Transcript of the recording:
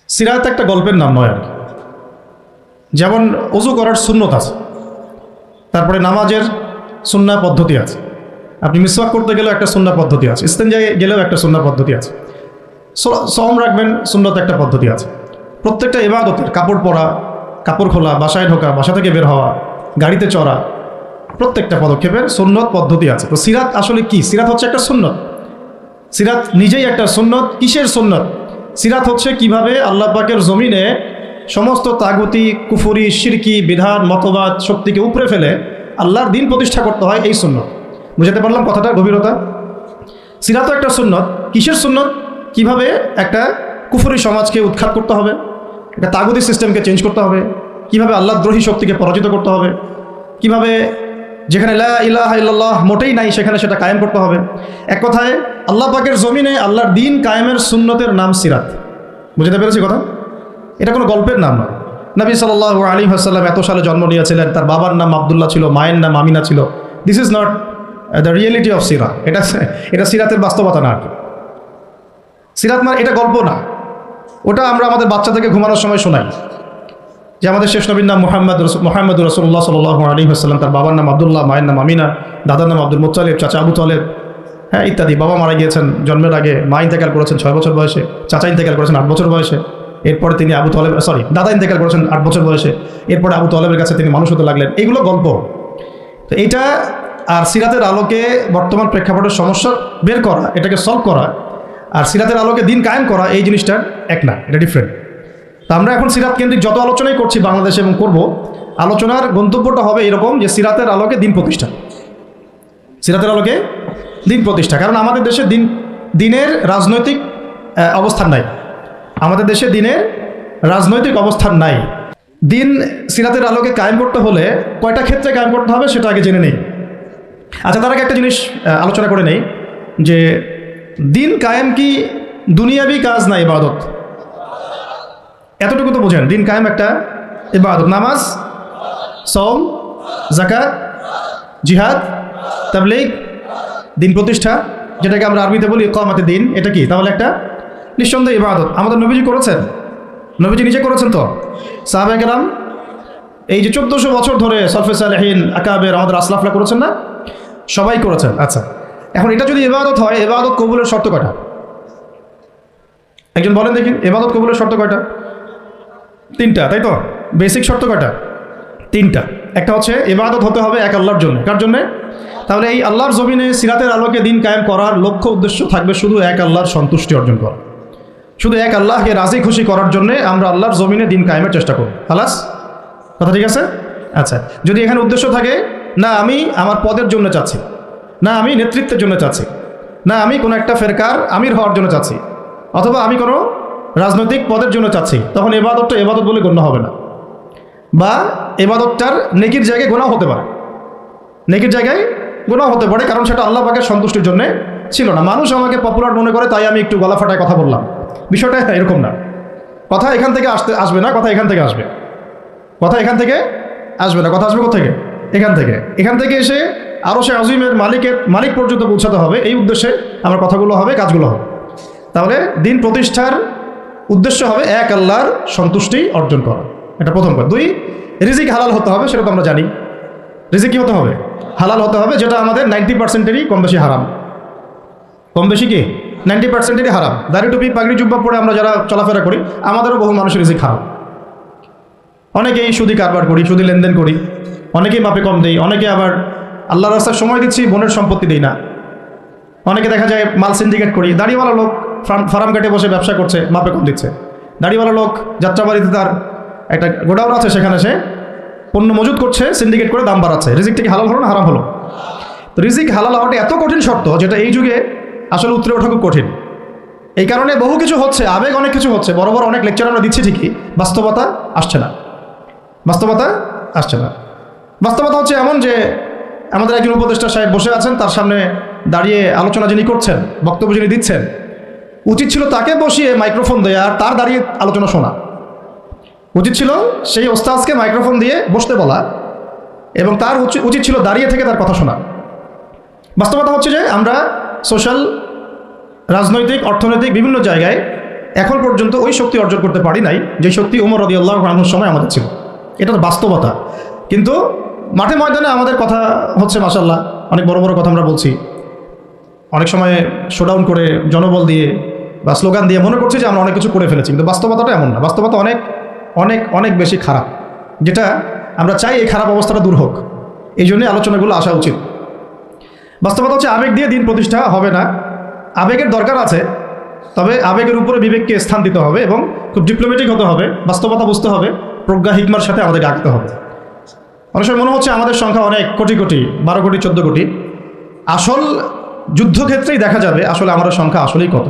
সিরাত একটা গল্পের নাম নয় আর কি। যেমন অজু করার সুন্নত আছে, তারপরে নামাজের সুন্না পদ্ধতি আছে, আপনি মিসওয়াক করতে গেলেও একটা সুন্না পদ্ধতি আছে, ইস্তেঞ্জায় গেলেও একটা সুন্না পদ্ধতি আছে, সওম রাখবেন সুন্নত একটা পদ্ধতি আছে। প্রত্যেকটা ইবাদতের কাপড় পরা, কাপড় খোলা, বাসায় ঢোকা, বাসা থেকে বের হওয়া, গাড়িতে চড়া, প্রত্যেকটা পদক্ষেপের সুন্নত পদ্ধতি আছে। তো সিরাত আসলে কি? সিরাত হচ্ছে একটা সুন্নত। সিরাত নিজেই একটা সুন্নত। কিসের সুন্নত? সিরাত হচ্ছে কিভাবে আল্লাহ পাকের জমিনে সমস্ত তাগুতি, কুফুরি, শিরকি, বিধান, মতবাদ, শক্তিকে উপরে ফেলে আল্লাহর দিন প্রতিষ্ঠা করতে হয়, এই সুন্নত। বুঝাতে পারলাম কথাটার গভীরতা? সিরাতও একটা সুন্নত। কিসের সুন্নত? কিভাবে একটা কুফুরি সমাজকে উৎখাত করতে হবে, একটা তাগুতি সিস্টেমকে চেঞ্জ করতে হবে, কিভাবে আল্লাহ দ্রোহী শক্তিকে পরাজিত করতে হবে, কিভাবে যেখানে লা ইলাহা ইল্লাল্লাহ মোটেই নাই সেখানে সেটা কায়েম করতে হবে। এক কথায় আল্লাহ পাকের জমিনে আল্লাহর দিন কায়েমের সুন্নতের নাম সিরাত। বুঝতে পেরেছি কথা? এটা কোনো গল্পের নাম নয়। নবী সাল্লাল্লাহু আলাইহি ওয়াসাল্লাম এত সালে জন্ম নিয়েছিলেন, তার বাবার নাম আব্দুল্লাহ ছিল, মায়ের নাম আমিনা ছিল। This is not the reality of Seerat. এটা সিরাতের বাস্তবতা না আর কি। সিরাত মানে এটা গল্প না, ওটা আমরা আমাদের বাচ্চাদেরকে ঘুমানোর সময় শোনাই যে আমাদের শেষ নবীর নাম মুহাম্মদ রাসূলুল্লাহ সাল্লাল্লাহু আলাইহি ওয়াসাল্লাম, তার বাবার নাম আব্দুল্লাহ, মায়ের নাম আমিনা, দাদার নাম আব্দুল মুত্তালিব, চাচা আবু তালেব, হ্যাঁ ইত্যাদি। বাবা মারা গিয়েছেন জন্মের আগে, মা ইন্তেকাল করেছেন 6 বছর বয়সে, চাচা ইন্তেকাল করেছেন 8 বছর বয়সে, এরপরে তিনি দাদা ইন্তেকাল করেছেন 8 বছর বয়সে, এরপরে আবু তালেবের কাছে তিনি মানুষ হতে লাগলেন। এইগুলো গল্প। তো এইটা আর সিরাতের আলোকে বর্তমান প্রেক্ষাপটের সমস্যা বের করা, এটাকে সলভ করা, আর সিরাতের আলোকে দিন কায়েম করা, এই জিনিসটা এক না, এটা ডিফারেন্ট। তো আমরা এখন সিরাত কেন্দ্রিক যত আলোচনাই করছি বাংলাদেশে এবং করব, আলোচনার গন্তব্যটা হবে এরকম যে সিরাতের আলোকে দিন প্রতিষ্ঠা। সিরাতের আলোকে দিন প্রতিষ্ঠা। কারণ আমাদের দেশে দিনের রাজনৈতিক অবস্থান নাই। আমাদের দেশে দিনের রাজনৈতিক অবস্থান নাই। দিন সিরাতের আলোকে কায়েম করতে হলে কয়টা ক্ষেত্রে কায়েম করতে হবে সেটা আগে জেনে নেই। আচ্ছা, তার আগে একটা জিনিস আলোচনা করে নেই যে দিন কায়েম কি দুনিয়াবি কাজ না ইবাদত? এতটুকু তো বোঝেন, দিন কায়েম একটা ইবাদত। নামাজ, সওম, যাকাত, জিহাদ, তাবলীগ, দিন প্রতিষ্ঠা, যেটাকে আমরা আরবিতে বলি ইকামাতে দিন, এটা কি? তাহলে একটা নিঃসন্দেহে ইবাদত। আমাদের নবীজি করেছেন, নবীজি নিজে করেছেন। তো সাহাবায়ে কেরাম এই যে 1400 বছর ধরে সলফে সালেহিন, আকাবের, আমাদের আসলাফরা করেছেন না? সবাই করেছেন। আচ্ছা, এখন এটা যদি ইবাদত হয়, ইবাদত কবুলের শর্ত কয়টা? একজন বলেন দেখি, ইবাদত কবুলের শর্ত কয়টা? 3টা, তাই তো? বেসিক শর্ত কয়টা? 3টা। একটা হচ্ছে ইবাদত হতে হবে এক আল্লাহর জন্য। কার জন্যে? তাহলে এই আল্লাহর জমিনে সিরাতের আলোকে দিন কায়েম করার লক্ষ্য উদ্দেশ্য থাকবে শুধু এক আল্লাহর সন্তুষ্টি অর্জন করা, শুধু এক আল্লাহকে রাজি খুশি করার জন্য আমরা আল্লাহর জমিনে দিন কায়েমের চেষ্টা করি। খালাস, কথা ঠিক আছে? আচ্ছা, যদি এখানে উদ্দেশ্য থাকে না আমি আমার পদের জন্য চাচ্ছি, না আমি নেতৃত্বের জন্য চাচ্ছি, না আমি কোনো একটা ফেরকার আমির হওয়ার জন্য চাচ্ছি, অথবা আমি কোনো রাজনৈতিক পদের জন্য চাচ্ছি, তখন এবাদতটা এবাদত বলে গণ্য হবে না। বা এবাদতটার নেকির জায়গায় গুনাহ হতে পারে, নেকির জায়গায় গুনাহ হতে পারে, কারণ সেটা আল্লাহ পাকের সন্তুষ্টির জন্য ছিল না। মানুষ আমাকে পপুলার মনে করে তাই আমি একটু গলা ফাটায় কথা বললাম, বিষয়টা এরকম না। কথা এখান থেকে আসবে না, কথা এখান থেকে আসবে, কথা এখান থেকে আসবে না, কথা আসবে কোথেকে? এখান থেকে এসে আরো সে আজিমের মালিক পর্যন্ত পৌঁছাতে হবে। এই উদ্দেশ্যে আমার কথাগুলো হবে, কাজগুলো হবে। তাহলে দিন প্রতিষ্ঠার উদ্দেশ্য হবে এক আল্লাহর সন্তুষ্টি অর্জন করা, এটা প্রথম কথা। 2, রিজিক হালাল হতে হবে, সেটা তো আমরা জানি। রিজিক কি হতে হবে? হালাল হতে হবে, যেটা আমাদের 90%-এরই কম বেশি হারাম। কম বেশি কি 90%-এরই হারাম। দাড়ি টুপি পাগড়ি জুব্বা পরে আমরা যারা চলাফেরা করি, আমাদেরও বহু মানুষের রিজিক হারাম। অনেকেই সুদি কারবার করি, সুদি লেনদেন করি, অনেকেই মাপে কম দেই, অনেকে আবার আল্লাহর রাস্তায় সময় দিচ্ছি, বোনের সম্পত্তি দেই না। অনেকে দেখা যায় মাল সিন্ডিকেট করি। দাড়িওয়ালা লোক ফার্ম ঘাটে বসে ব্যবসা করছে, মাপে কম দিচ্ছে। দাড়িওয়ালা লোক যাত্রাবাড়িতে তার একটা গোডাউন আছে, সেখানে সে পণ্য মজুত করছে, সিন্ডিকেট করে দাম বাড়াচ্ছে। রিজিকটা কি হালাল হলো না হারাম হলো? তো রিজিক হালাল হওয়াটা এত কঠিন শর্ত, যেটা এই যুগে আসলে উত্তরে ওঠা খুব কঠিন। এই কারণে বহু কিছু হচ্ছে, আবেগ অনেক কিছু হচ্ছে, বড় বড় অনেক লেকচার আমরা দিচ্ছি ঠিকই, বাস্তবতা আসছে না। বাস্তবতা আসছে না। বাস্তবতা হচ্ছে এমন যে আমাদের একজন উপদেষ্টা সাহেব বসে আছেন, তার সামনে দাঁড়িয়ে আলোচনা যিনি করছেন, বক্তব্য যিনি দিচ্ছেন, উচিত ছিল তাকে বসিয়ে মাইক্রোফোন দেয়া আর তার দাঁড়িয়ে আলোচনা শোনা। উচিত ছিল সেই ওস্তাদকে মাইক্রোফোন দিয়ে বসতে বলা, এবং তার উচিত ছিল দাঁড়িয়ে থেকে তার কথা শোনা। বাস্তবতা হচ্ছে যে আমরা সোশ্যাল, রাজনৈতিক, অর্থনৈতিক বিভিন্ন জায়গায় এখন পর্যন্ত ওই শক্তি অর্জন করতে পারি নাই যে শক্তি ওমর রাদিয়াল্লাহু আনহুর সময় আমাদের ছিল। এটা বাস্তবতা। কিন্তু মাঠে ময়দানে আমাদের কথা হচ্ছে মাশাআল্লাহ, অনেক বড় বড় কথা আমরা বলছি, অনেক সময় শোডাউন করে জনবল দিয়ে বা স্লোগান দিয়ে মনে করছি যে আমরা অনেক কিছু করে ফেলেছি, কিন্তু বাস্তবতাটা এমন না। বাস্তবতা অনেক অনেক অনেক বেশি খারাপ, যেটা আমরা চাই এই খারাপ অবস্থাটা দূর হোক। এই জন্যই আলোচনাগুলো আসা উচিত। বাস্তবতা হচ্ছে আবেগ দিয়ে দিন প্রতিষ্ঠা হবে না। আবেগের দরকার আছে, তবে আবেগের উপরে বিবেককে স্থান দিতে হবে এবং খুব ডিপ্লোম্যাটিক হতে হবে, বাস্তবতা বুঝতে হবে, প্রজ্ঞা হিকমার সাথে আমাদেরকে আগাতে হবে। অনেক সময় মনে হচ্ছে আমাদের সংখ্যা অনেক, কোটি কোটি, 12 কোটি 14 কোটি। আসল যুদ্ধক্ষেত্রেই দেখা যাবে আসলে আমাদের সংখ্যা আসলেই কত।